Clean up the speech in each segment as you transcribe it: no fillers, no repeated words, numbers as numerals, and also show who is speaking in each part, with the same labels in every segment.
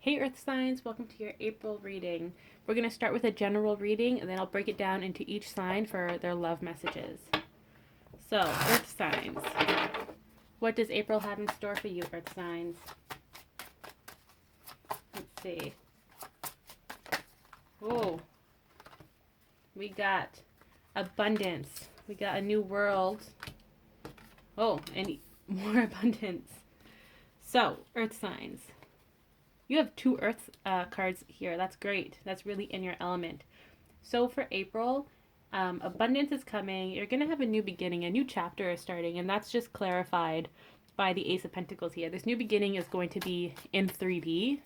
Speaker 1: Hey Earth signs, welcome to your April reading. We're going to start with a general reading and then I'll break it down into each sign for their love messages. So, Earth signs. What does April have in store for you, Earth signs? Let's see. Oh, we got abundance. We got a new world. Oh, and more abundance. So, Earth signs. You have two Earth cards here. That's great. That's really in your element. So for April, abundance is coming. You're going to have a new beginning. A new chapter is starting. And that's just clarified by the Ace of Pentacles here. This new beginning is going to be in 3D.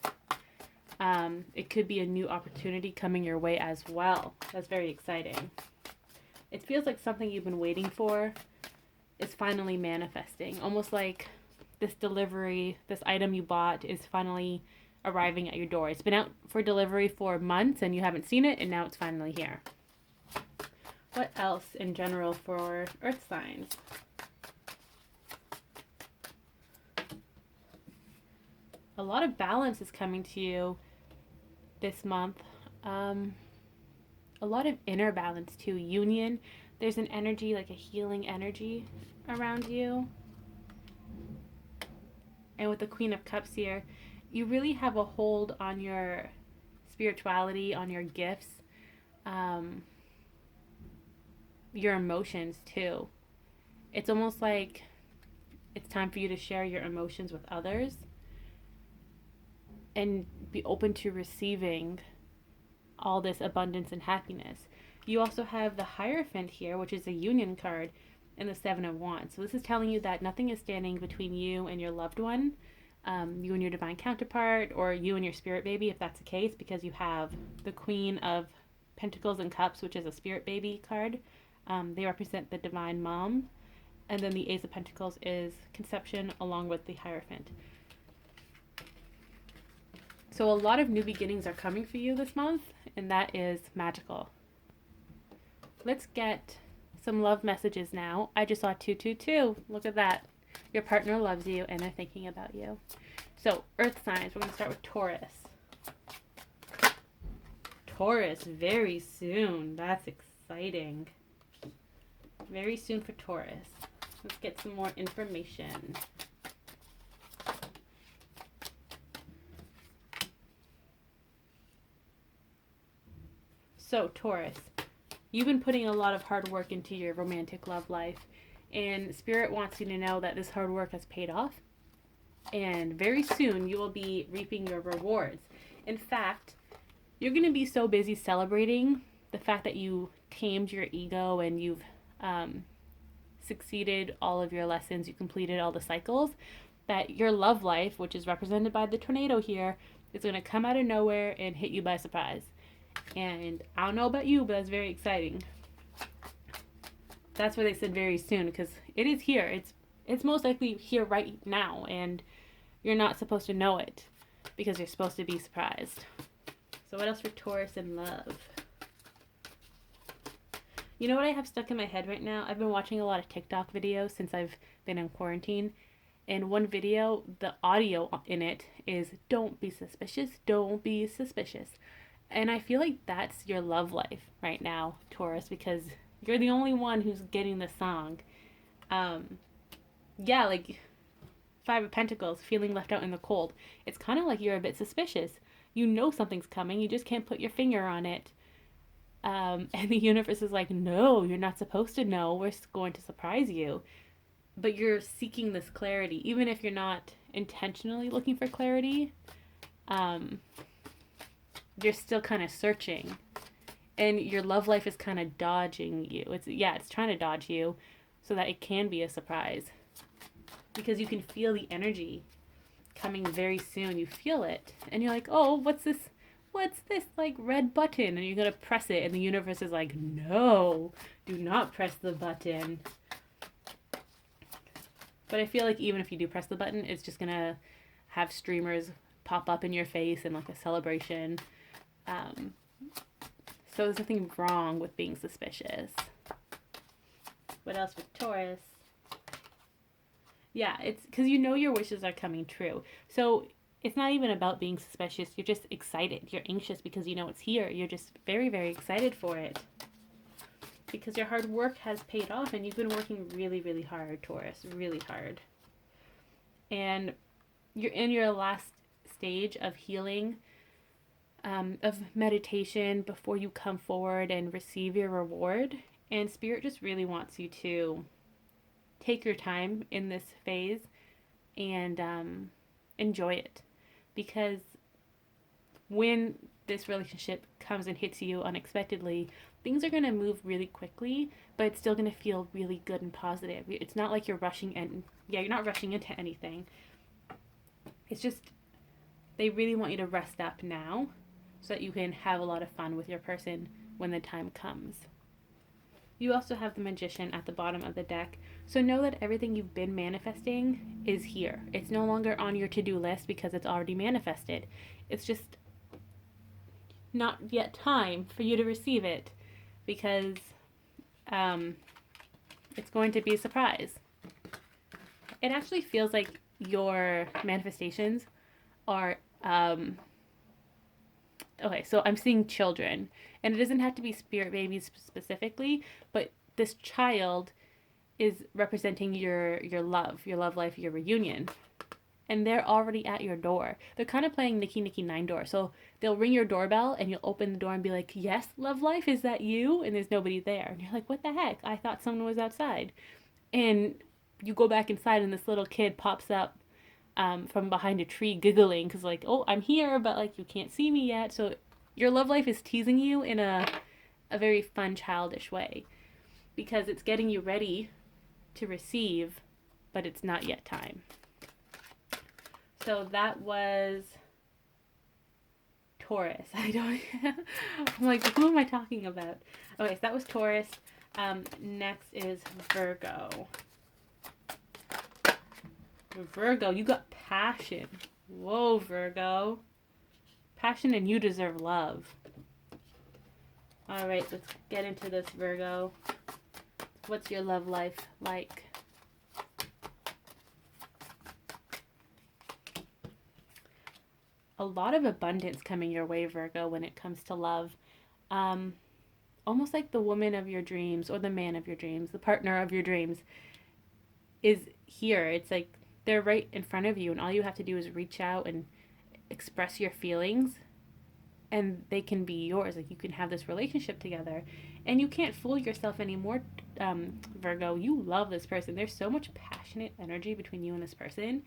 Speaker 1: It could be a new opportunity coming your way as well. That's very exciting. It feels like something you've been waiting for is finally manifesting. Almost like this delivery, this item you bought is finally arriving at your door. It's been out for delivery for months and you haven't seen it, and now it's finally here. What else in general for Earth signs? A lot of balance is coming to you this month. A lot of inner balance too. Union. There's an energy, like a healing energy around you. And with the Queen of Cups here, you really have a hold on your spirituality, on your gifts, your emotions too. It's almost like it's time for you to share your emotions with others and be open to receiving all this abundance and happiness. You also have the Hierophant here, which is a union card, and the Seven of Wands. So this is telling you that nothing is standing between you and your loved one, you and your divine counterpart, or you and your spirit baby, if that's the case, because you have the Queen of Pentacles and Cups, which is a spirit baby card. They represent the divine mom. And then the Ace of Pentacles is conception along with the Hierophant. So a lot of new beginnings are coming for you this month, and that is magical. Let's get some love messages now. I just saw 222. Look at that. Your partner loves you and they're thinking about you. So, Earth signs. We're going to start with Taurus. Taurus, very soon. That's exciting. Very soon for Taurus. Let's get some more information. So, Taurus, you've been putting a lot of hard work into your romantic love life, and Spirit wants you to know that this hard work has paid off, and very soon you will be reaping your rewards. In fact, you're going to be so busy celebrating the fact that you tamed your ego and you've succeeded all of your lessons, you completed all the cycles, that your love life, which is represented by the tornado here, is going to come out of nowhere and hit you by surprise. And I don't know about you, but that's very exciting. That's why they said very soon, because it is here. It's most likely here right now, and you're not supposed to know it because you're supposed to be surprised. So what else for Taurus in love? You know what I have stuck in my head right now? I've been watching a lot of TikTok videos since I've been in quarantine. And one video, the audio in it is, "Don't be suspicious, don't be suspicious." And I feel like that's your love life right now, Taurus, because you're the only one who's getting the song. Yeah, like Five of Pentacles, feeling left out in the cold. It's kind of like you're a bit suspicious. You know something's coming, you just can't put your finger on it. And the universe is like, no, you're not supposed to know. We're going to surprise you. But you're seeking this clarity, even if you're not intentionally looking for clarity. You're still kind of searching, and your love life is kind of dodging you. It's trying to dodge you so that it can be a surprise, because you can feel the energy coming very soon. You feel it and you're like, oh, what's this like red button, and you're gonna press it, and the universe is like, no, do not press the button. But I feel like even if you do press the button, it's just gonna have streamers pop up in your face and like a celebration. So there's nothing wrong with being suspicious. What else with Taurus? Yeah, it's because you know your wishes are coming true. So it's not even about being suspicious. You're just excited. You're anxious because you know it's here. You're just very, very excited for it. Because your hard work has paid off and you've been working really, really hard, Taurus. Really hard. And you're in your last stage of healing, of meditation before you come forward and receive your reward. And Spirit just really wants you to take your time in this phase and enjoy it. Because when this relationship comes and hits you unexpectedly, things are going to move really quickly, but it's still going to feel really good and positive. It's not like you're rushing in. Yeah, you're not rushing into anything. It's just they really want you to rest up now so that you can have a lot of fun with your person when the time comes. You also have the Magician at the bottom of the deck. So know that everything you've been manifesting is here. It's no longer on your to-do list because it's already manifested. It's just not yet time for you to receive it because it's going to be a surprise. It actually feels like your manifestations are okay, so I'm seeing children, and it doesn't have to be spirit babies specifically, but this child is representing your love life, your reunion. And they're already at your door. They're kind of playing Nicky Nicky Nine Door. So they'll ring your doorbell and you'll open the door and be like, "Yes, love life, is that you?" And there's nobody there. And you're like, "What the heck? I thought someone was outside." And you go back inside and this little kid pops up from behind a tree giggling because like, "Oh, I'm here, but like you can't see me yet." So your love life is teasing you in a very fun, childish way because it's getting you ready to receive, but it's not yet time. So that was Taurus. I'm like, who am I talking about? Okay, so that was Taurus. Next is Virgo. Virgo, you got passion. Whoa, Virgo. Passion and you deserve love. All right, let's get into this, Virgo. What's your love life like? A lot of abundance coming your way, Virgo, when it comes to love. Almost like the woman of your dreams or the man of your dreams, the partner of your dreams is here. It's like they're right in front of you and all you have to do is reach out and express your feelings and they can be yours. Like you can have this relationship together and you can't fool yourself anymore, Virgo. You love this person. There's so much passionate energy between you and this person.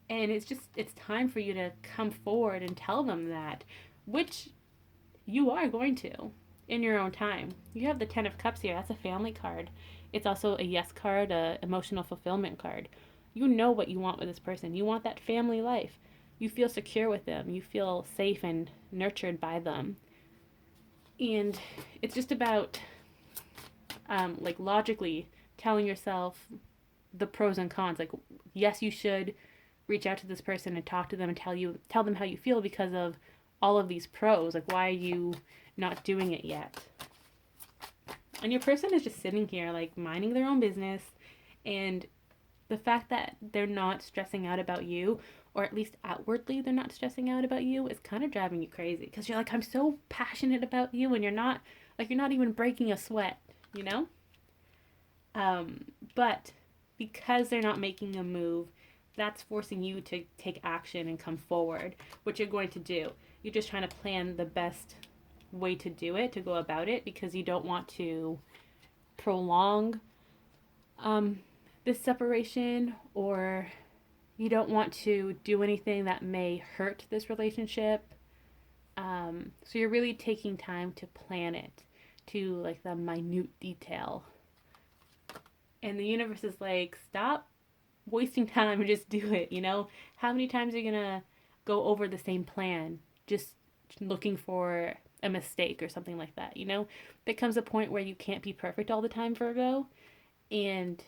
Speaker 1: And it's time for you to come forward and tell them that, which you are going to in your own time. You have the 10 of Cups here. That's a family card. It's also a yes card, a emotional fulfillment card. You know what you want with this person. You want that family life. You feel secure with them. You feel safe and nurtured by them. And it's just about like logically telling yourself the pros and cons. Like, yes, you should reach out to this person and talk to them and tell them how you feel because of all of these pros. Like, why are you not doing it yet? And your person is just sitting here like minding their own business, and the fact that they're not stressing out about you, or at least outwardly they're not stressing out about you, is kind of driving you crazy because you're like, I'm so passionate about you, and you're not even breaking a sweat, you know? But because they're not making a move, that's forcing you to take action and come forward, which you're going to do. You're just trying to plan the best way to do it, to go about it, because you don't want to prolong this separation, or you don't want to do anything that may hurt this relationship. So you're really taking time to plan it to like the minute detail. And the universe is like, stop wasting time and just do it, you know? How many times are you gonna go over the same plan just looking for a mistake or something like that, you know? There comes a point where you can't be perfect all the time, Virgo, and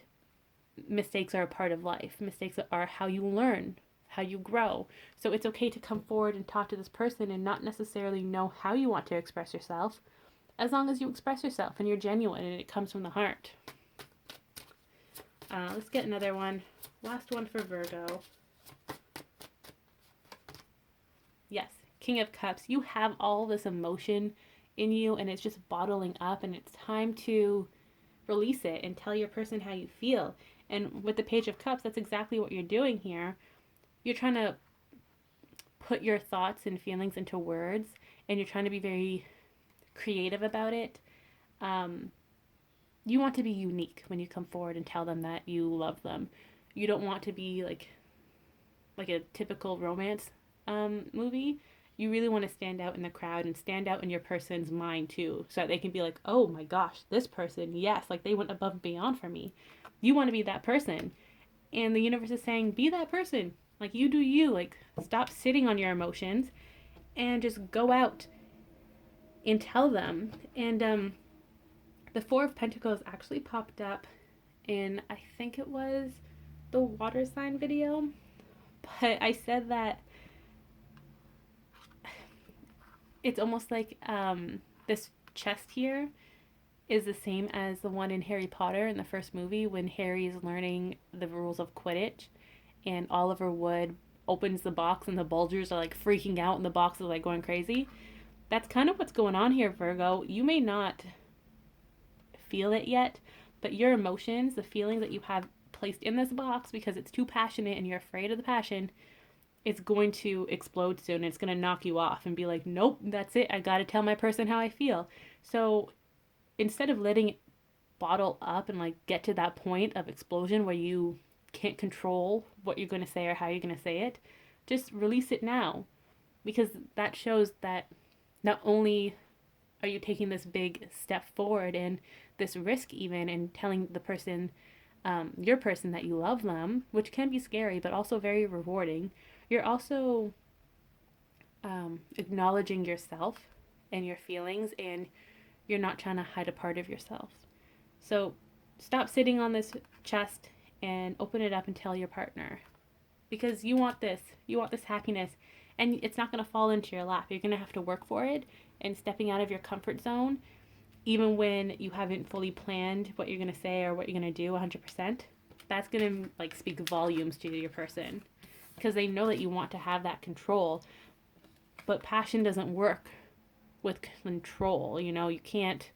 Speaker 1: mistakes are a part of life. Mistakes are how you learn, how you grow. So it's okay to come forward and talk to this person and not necessarily know how you want to express yourself, as long as you express yourself and you're genuine and it comes from the heart. Let's get another one. Last one for Virgo. Yes, King of Cups. You have all this emotion in you and it's just bottling up, and it's time to release it and tell your person how you feel. And with the Page of Cups, that's exactly what you're doing here. You're trying to put your thoughts and feelings into words, and you're trying to be very creative about it. Um, you want to be unique when you come forward and tell them that you love them. You don't want to be like a typical romance movie. You really want to stand out in the crowd and stand out in your person's mind too, so that they can be like, oh my gosh, this person, yes, like they went above and beyond for me. You want to be that person. And the universe is saying, be that person. Like, you do you. Like, stop sitting on your emotions and just go out and tell them. And the Four of Pentacles actually popped up in, I think it was the water sign video. But I said that it's almost like this chest here is the same as the one in Harry Potter in the first movie when Harry is learning the rules of Quidditch, and Oliver Wood opens the box and the Bulgers are like freaking out and the box is like going crazy. That's kind of what's going on here, Virgo. You may not feel it yet, but your emotions, the feelings that you have placed in this box because it's too passionate and you're afraid of the passion, it's going to explode soon. It's going to knock you off and be like, nope, that's it. I got to tell my person how I feel. So instead of letting it bottle up and like get to that point of explosion where you can't control what you're going to say or how you're going to say it, just release it now, because that shows that not only are you taking this big step forward and this risk even and telling the person, your person, that you love them, which can be scary but also very rewarding, you're also acknowledging yourself and your feelings, and you're not trying to hide a part of yourself. So stop sitting on this chest and open it up and tell your partner, because you want this. You want this happiness, and it's not going to fall into your lap. You're going to have to work for it, and stepping out of your comfort zone, even when you haven't fully planned what you're going to say or what you're going to do 100%, that's going to like speak volumes to your person, because they know that you want to have that control. But passion doesn't work with control. You can't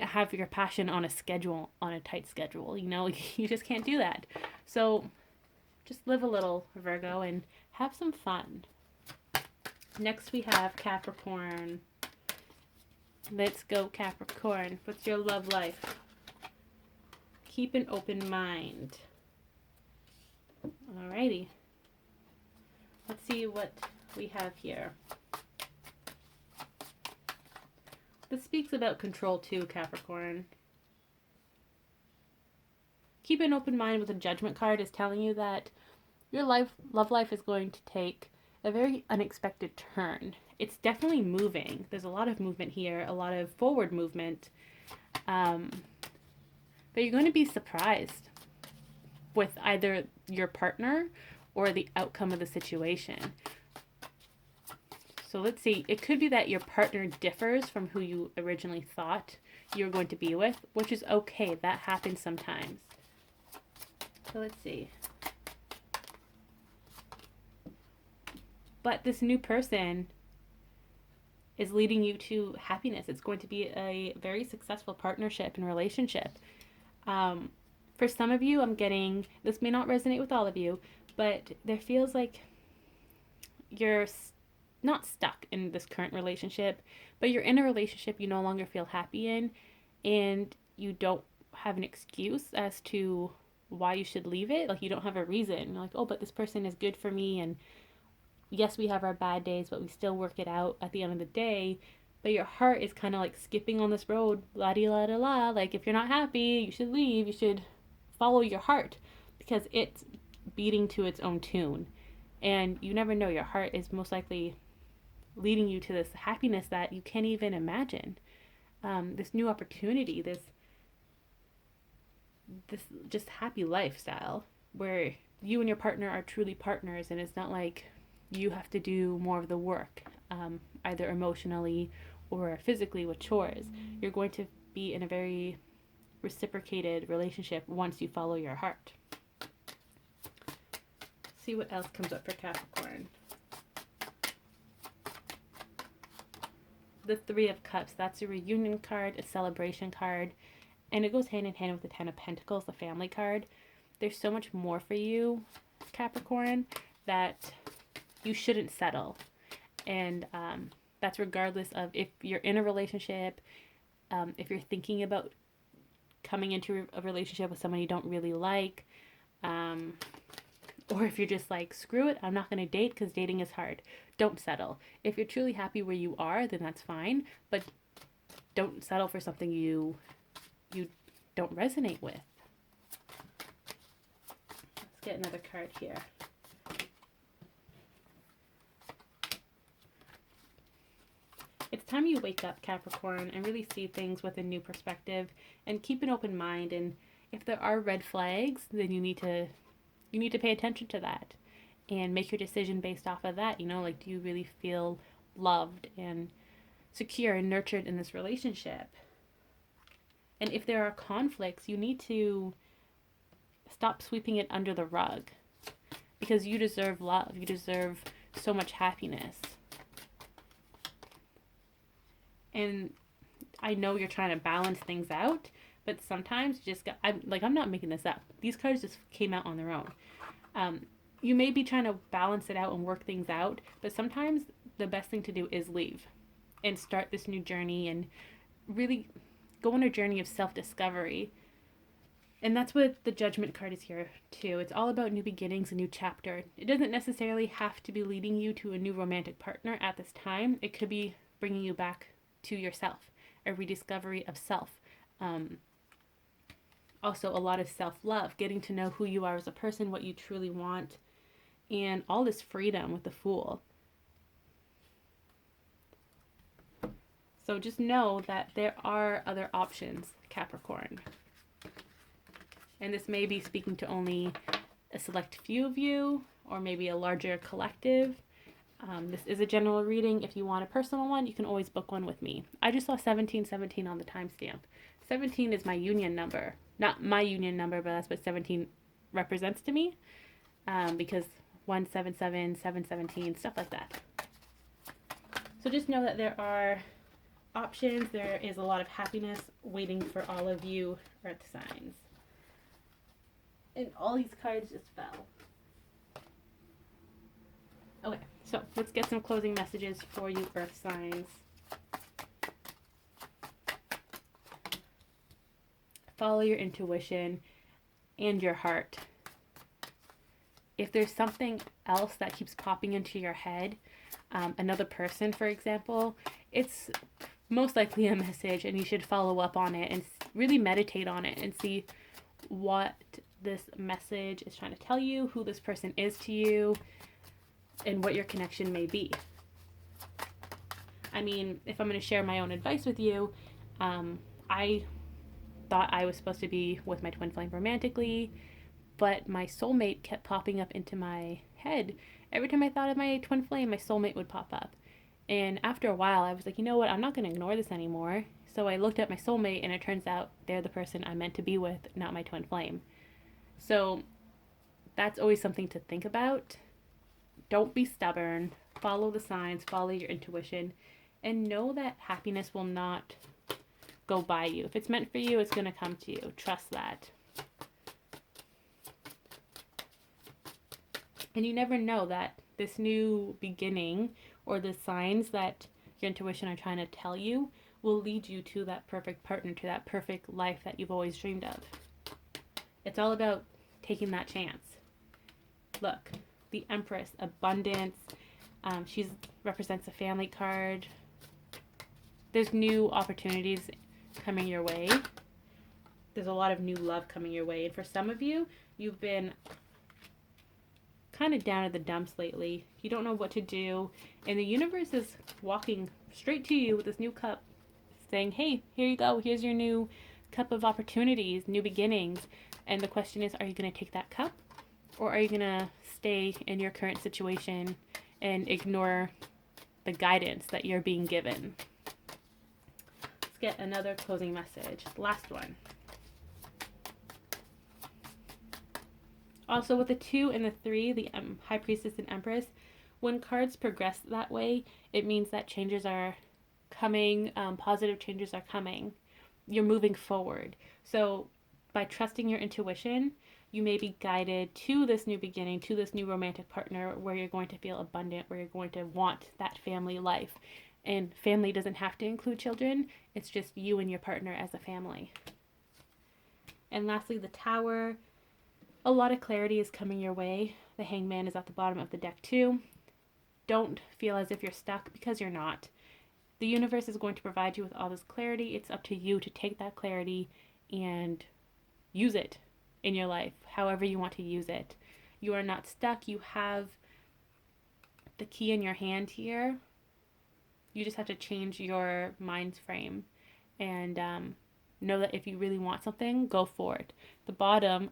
Speaker 1: have your passion on a schedule, on a tight schedule. You just can't do that. So just live a little, Virgo, and have some fun. Next we have Capricorn. Let's go, Capricorn. What's your love life? Keep an open mind. Alrighty. Let's see what we have here. This speaks about control too, Capricorn. Keep an open mind with a Judgment card is telling you that your love life is going to take a very unexpected turn. It's definitely moving. There's a lot of movement here, a lot of forward movement. But you're going to be surprised with either your partner or the outcome of the situation. So let's see. It could be that your partner differs from who you originally thought you were going to be with, which is okay. That happens sometimes. So let's see. But this new person is leading you to happiness. It's going to be a very successful partnership and relationship. For some of you, I'm getting, this may not resonate with all of you, but there feels like you're not stuck in this current relationship, but you're in a relationship you no longer feel happy in, and you don't have an excuse as to why you should leave it. Like, you don't have a reason. You're like, oh, but this person is good for me, and yes, we have our bad days, but we still work it out at the end of the day. But your heart is kind of like skipping on this road, la di la da la. Like, if you're not happy, you should leave. You should follow your heart, because it's beating to its own tune. And you never know, your heart is most likely leading you to this happiness that you can't even imagine. This new opportunity, this just happy lifestyle where you and your partner are truly partners, and it's not like you have to do more of the work, either emotionally or physically with chores. You're going to be in a very reciprocated relationship once you follow your heart. See what else comes up for Capricorn. the Three of Cups. That's a reunion card, a celebration card, and it goes hand in hand with the Ten of Pentacles, the family card. There's so much more for you, Capricorn, that you shouldn't settle. And that's regardless of if you're in a relationship, if you're thinking about coming into a relationship with someone you don't really like, or if you're just like, screw it, I'm not going to date because dating is hard. Don't settle. If you're truly happy where you are, then that's fine. But don't settle for something you don't resonate with. Let's get another card here. It's time you wake up, Capricorn, and really see things with a new perspective and keep an open mind. And if there are red flags, then you need to pay attention to that and make your decision based off of that. You know, like, do you really feel loved and secure and nurtured in this relationship? And if there are conflicts, you need to stop sweeping it under the rug, because you deserve love. You deserve so much happiness. And I know you're trying to balance things out, but sometimes you just I'm not making this up. These cards just came out on their own. You may be trying to balance it out and work things out, but sometimes the best thing to do is leave and start this new journey and really go on a journey of self-discovery. And that's what the Judgment card is here too. It's all about new beginnings, a new chapter. It doesn't necessarily have to be leading you to a new romantic partner at this time. It could be bringing you back to yourself, a rediscovery of self. Also a lot of self-love, getting to know who you are as a person, what you truly want, and all this freedom with the Fool. So just know that there are other options, Capricorn. And this may be speaking to only a select few of you, or maybe a larger collective. This is a general reading. If you want a personal one, you can always book one with me. I just saw 1717 on the timestamp. 17 is my union number. Not my union number, but that's what 17 represents to me. Because 177, 717, stuff like that. So just know that there are options. There is a lot of happiness waiting for all of you Earth signs. And all these cards just fell. Okay, so let's get some closing messages for you Earth signs. Follow your intuition and your heart. If there's something else that keeps popping into your head, another person, for example, it's most likely a message, and you should follow up on it and really meditate on it and see what this message is trying to tell you, who this person is to you, and what your connection may be. I mean, if I'm going to share my own advice with you, I thought I was supposed to be with my twin flame romantically, but my soulmate kept popping up into my head. Every time I thought of my twin flame, my soulmate would pop up. And after a while, I was like, you know what? I'm not going to ignore this anymore. So I looked at my soulmate, and it turns out they're the person I'm meant to be with, not my twin flame. So that's always something to think about. Don't be stubborn. Follow the signs. Follow your intuition. And know that happiness will not go by you. If it's meant for you, it's going to come to you. Trust that. And you never know that this new beginning or the signs that your intuition are trying to tell you will lead you to that perfect partner, to that perfect life that you've always dreamed of. It's all about taking that chance. Look, the Empress, abundance. She represents a family card. There's new opportunities coming your way. There's a lot of new love coming your way. And for some of you, you've been kind of down at the dumps lately. You don't know what to do. And the universe is walking straight to you with this new cup, saying, hey, here you go. Here's your new cup of opportunities, new beginnings. And the question is, are you going to take that cup? Or are you going to stay in your current situation and ignore the guidance that you're being given? Let's get another closing message. Last one. Also, with the 2 and the 3, the High Priestess and Empress, when cards progress that way, it means that changes are coming, positive changes are coming. You're moving forward. So by trusting your intuition, you may be guided to this new beginning, to this new romantic partner where you're going to feel abundant, where you're going to want that family life. And family doesn't have to include children, it's just you and your partner as a family. And lastly, the Tower. A lot of clarity is coming your way. The Hangman is at the bottom of the deck too. Don't feel as if you're stuck, because you're not. The universe is going to provide you with all this clarity. It's up to you to take that clarity and use it in your life, however you want to use it. You are not stuck. You have the key in your hand here. You just have to change your mind frame and know that if you really want something, go for it. The bottom,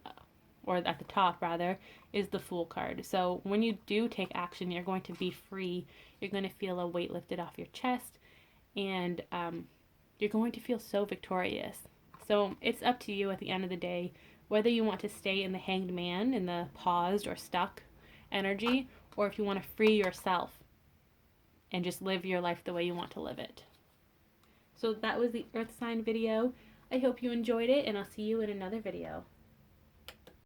Speaker 1: or at the top rather, is the Fool card. So when you do take action, you're going to be free. You're going to feel a weight lifted off your chest, and you're going to feel so victorious. So it's up to you at the end of the day whether you want to stay in the Hanged Man, in the paused or stuck energy, or if you want to free yourself and just live your life the way you want to live it. So that was the Earth sign video. I hope you enjoyed it, and I'll see you in another video.